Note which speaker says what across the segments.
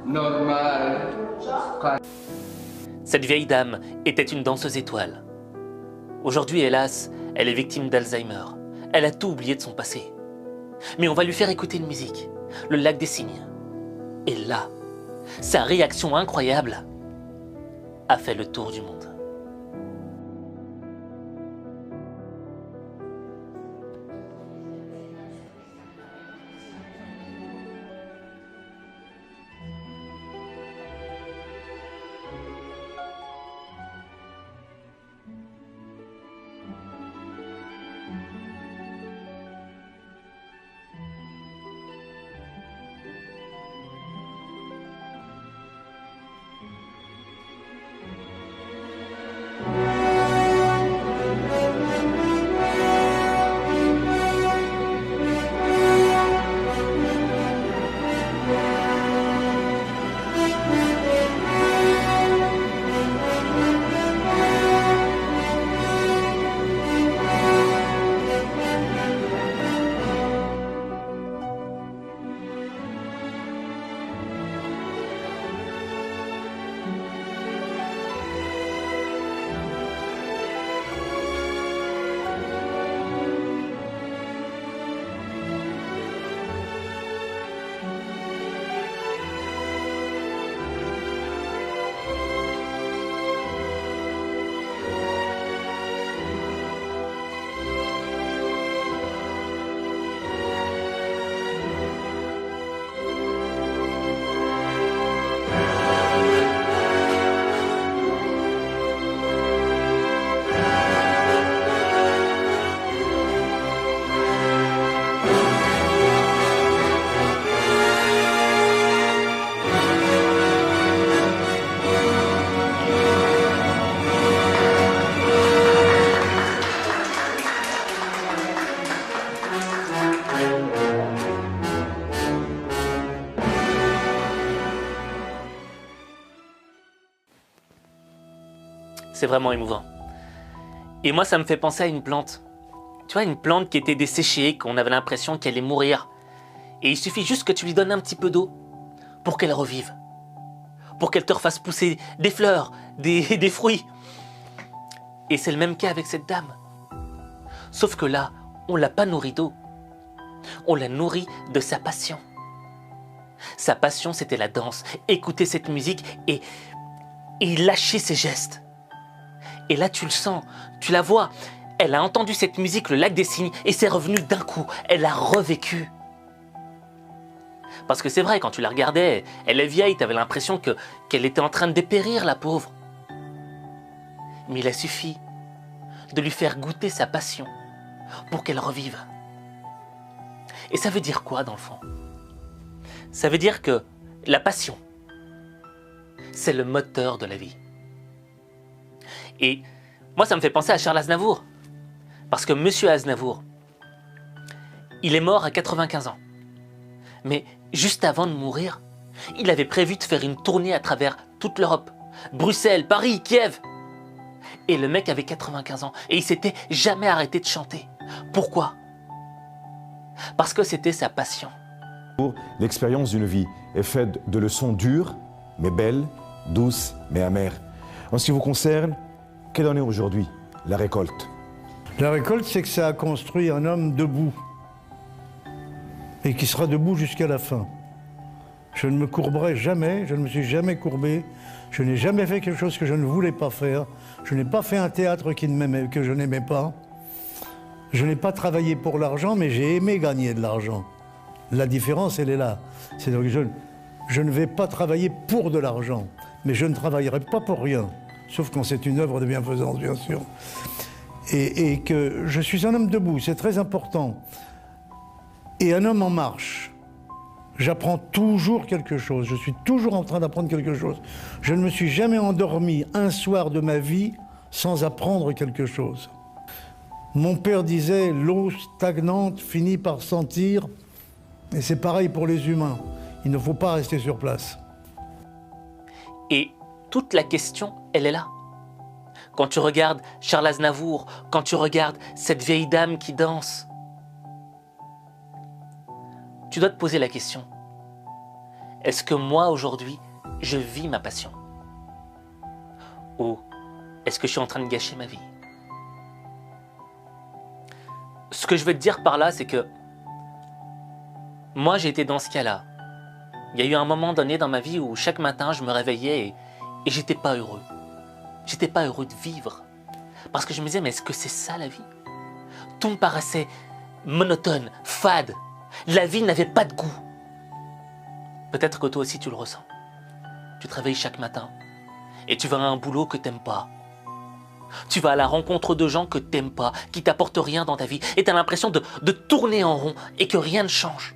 Speaker 1: Normal.
Speaker 2: Cette vieille dame était une danseuse étoile. Aujourd'hui, hélas, elle est victime d'Alzheimer. Elle a tout oublié de son passé. Mais on va lui faire écouter une musique, le Lac des Cygnes. Et là, sa réaction incroyable a fait le tour du monde. C'est vraiment émouvant. Et moi, ça me fait penser à une plante. Tu vois, une plante qui était desséchée, qu'on avait l'impression qu'elle allait mourir. Et il suffit juste que tu lui donnes un petit peu d'eau pour qu'elle revive. Pour qu'elle te refasse pousser des fleurs, des fruits. Et c'est le même cas avec cette dame. Sauf que là, on ne l'a pas nourrie d'eau. On l'a nourrie de sa passion. Sa passion, c'était la danse. Écouter cette musique et lâcher ses gestes. Et là, tu le sens, tu la vois. Elle a entendu cette musique, le Lac des Cygnes, et c'est revenu d'un coup. Elle a revécu. Parce que c'est vrai, quand tu la regardais, elle est vieille, tu avais l'impression qu'elle était en train de dépérir, la pauvre. Mais il a suffi de lui faire goûter sa passion pour qu'elle revive. Et ça veut dire quoi, dans le fond? Ça veut dire que la passion, c'est le moteur de la vie. Et moi, ça me fait penser à Charles Aznavour. Parce que Monsieur Aznavour, il est mort à 95 ans. Mais juste avant de mourir, il avait prévu de faire une tournée à travers toute l'Europe. Bruxelles, Paris, Kiev. Et le mec avait 95 ans. Et il s'était jamais arrêté de chanter. Pourquoi? Parce que c'était sa passion.
Speaker 3: L'expérience d'une vie est faite de leçons dures, mais belles, douces, mais amères. En ce qui vous concerne, quelle en est aujourd'hui la récolte?
Speaker 4: La récolte, c'est que ça a construit un homme debout. Et qui sera debout jusqu'à la fin. Je ne me courberai jamais, je ne me suis jamais courbé. Je n'ai jamais fait quelque chose que je ne voulais pas faire. Je n'ai pas fait un théâtre que je n'aimais pas. Je n'ai pas travaillé pour l'argent, mais j'ai aimé gagner de l'argent. La différence, elle est là. C'est-à-dire que je ne vais pas travailler pour de l'argent, mais je ne travaillerai pas pour rien. Sauf quand c'est une œuvre de bienfaisance, bien sûr. Et que je suis un homme debout, c'est très important. Et un homme en marche. J'apprends toujours quelque chose, je suis toujours en train d'apprendre quelque chose. Je ne me suis jamais endormi un soir de ma vie sans apprendre quelque chose. Mon père disait, l'eau stagnante finit par sentir, et c'est pareil pour les humains. Il ne faut pas rester sur place.
Speaker 2: Et toute la question, elle est là. Quand tu regardes Charles Aznavour, quand tu regardes cette vieille dame qui danse, tu dois te poser la question. est-ce que moi aujourd'hui, je vis ma passion? Ou est-ce que je suis en train de gâcher ma vie? Ce que je veux te dire par là, c'est que moi, j'ai été dans ce cas-là. Il y a eu un moment donné dans ma vie où chaque matin, je me réveillais et j'étais pas heureux. J'étais pas heureux de vivre. Parce que je me disais, mais est-ce que c'est ça la vie? Tout me paraissait monotone, fade. La vie n'avait pas de goût. Peut-être que toi aussi tu le ressens. Tu te réveilles chaque matin et tu vas à un boulot que t'aimes pas. Tu vas à la rencontre de gens que t'aimes pas, qui t'apportent rien dans ta vie et tu as l'impression de tourner en rond et que rien ne change.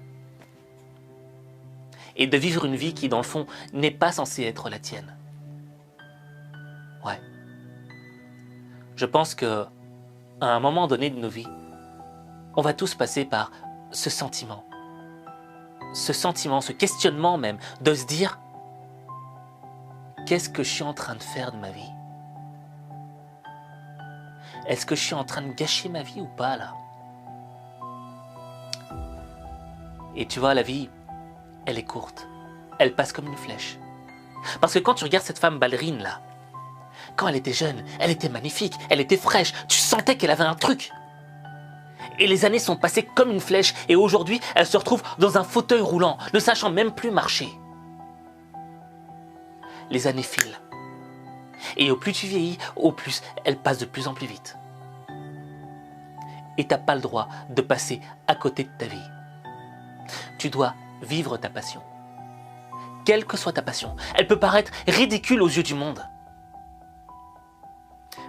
Speaker 2: Et de vivre une vie qui, dans le fond, n'est pas censée être la tienne. Ouais. Je pense que à un moment donné de nos vies, on va tous passer par ce sentiment, ce questionnement même, de se dire « Qu'est-ce que je suis en train de faire de ma vie? Est-ce que je suis en train de gâcher ma vie ou pas là ?» Et tu vois, la vie, elle est courte. Elle passe comme une flèche. Parce que quand tu regardes cette femme ballerine là, quand elle était jeune, elle était magnifique, elle était fraîche, tu sentais qu'elle avait un truc. Et les années sont passées comme une flèche et aujourd'hui, elle se retrouve dans un fauteuil roulant, ne sachant même plus marcher. Les années filent. Et au plus tu vieillis, au plus elle passe de plus en plus vite. Et tu n'as pas le droit de passer à côté de ta vie. Tu dois vivre ta passion. Quelle que soit ta passion, elle peut paraître ridicule aux yeux du monde.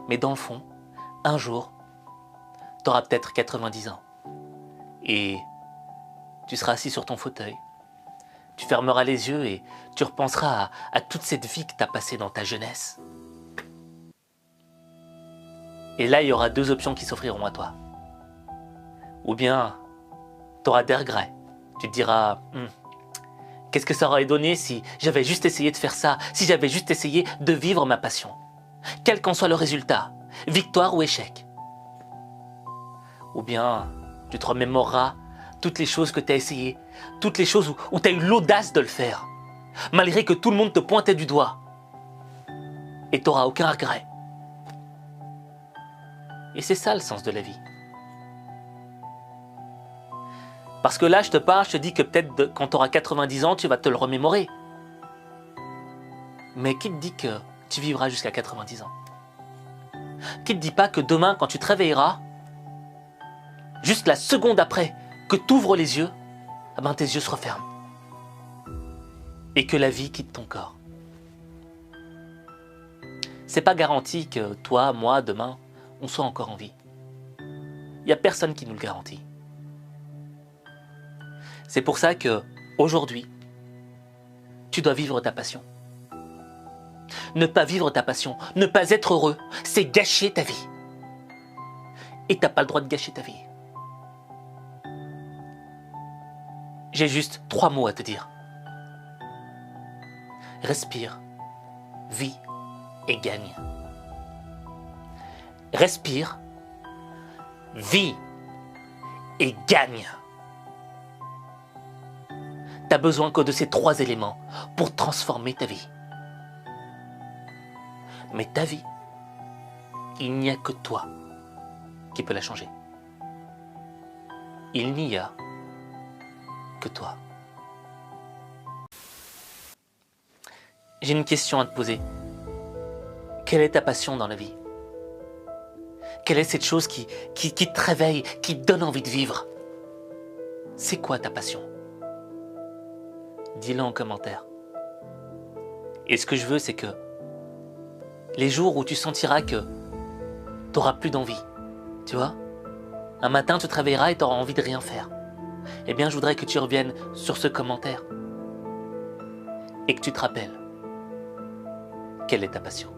Speaker 2: Mais dans le fond, un jour, tu auras peut-être 90 ans. Et tu seras assis sur ton fauteuil. Tu fermeras les yeux et tu repenseras à toute cette vie que tu as passée dans ta jeunesse. Et là, il y aura deux options qui s'offriront à toi. Ou bien, tu auras des regrets. Tu te diras, qu'est-ce que ça aurait donné si j'avais juste essayé de faire ça, si j'avais juste essayé de vivre ma passion, quel qu'en soit le résultat, victoire ou échec. Ou bien, tu te remémoreras toutes les choses que tu as essayé, toutes les choses où tu as eu l'audace de le faire, malgré que tout le monde te pointait du doigt. Et tu n'auras aucun regret. Et c'est ça le sens de la vie. Parce que là, je te parle, je te dis que peut-être quand tu auras 90 ans, tu vas te le remémorer. Mais qui te dit que tu vivras jusqu'à 90 ans? Qui te dit pas que demain, quand tu te réveilleras, juste la seconde après que tu ouvres les yeux, tes yeux se referment. Et que la vie quitte ton corps. C'est pas garanti que toi, moi, demain, on soit encore en vie. Il n'y a personne qui nous le garantit. C'est pour ça que, aujourd'hui, tu dois vivre ta passion. Ne pas vivre ta passion, ne pas être heureux, c'est gâcher ta vie. Et tu n'as pas le droit de gâcher ta vie. J'ai juste 3 mots à te dire. Respire, vis et gagne. Respire, vis et gagne. Tu n'as besoin que de ces 3 éléments pour transformer ta vie. Mais ta vie, il n'y a que toi qui peux la changer. Il n'y a que toi. J'ai une question à te poser. Quelle est ta passion dans la vie? Quelle est cette chose qui te réveille, qui te donne envie de vivre? C'est quoi ta passion? Dis-le en commentaire. Et ce que je veux, c'est que les jours où tu sentiras que tu n'auras plus d'envie, tu vois, un matin tu te réveilleras et tu auras envie de rien faire, eh bien je voudrais que tu reviennes sur ce commentaire et que tu te rappelles quelle est ta passion.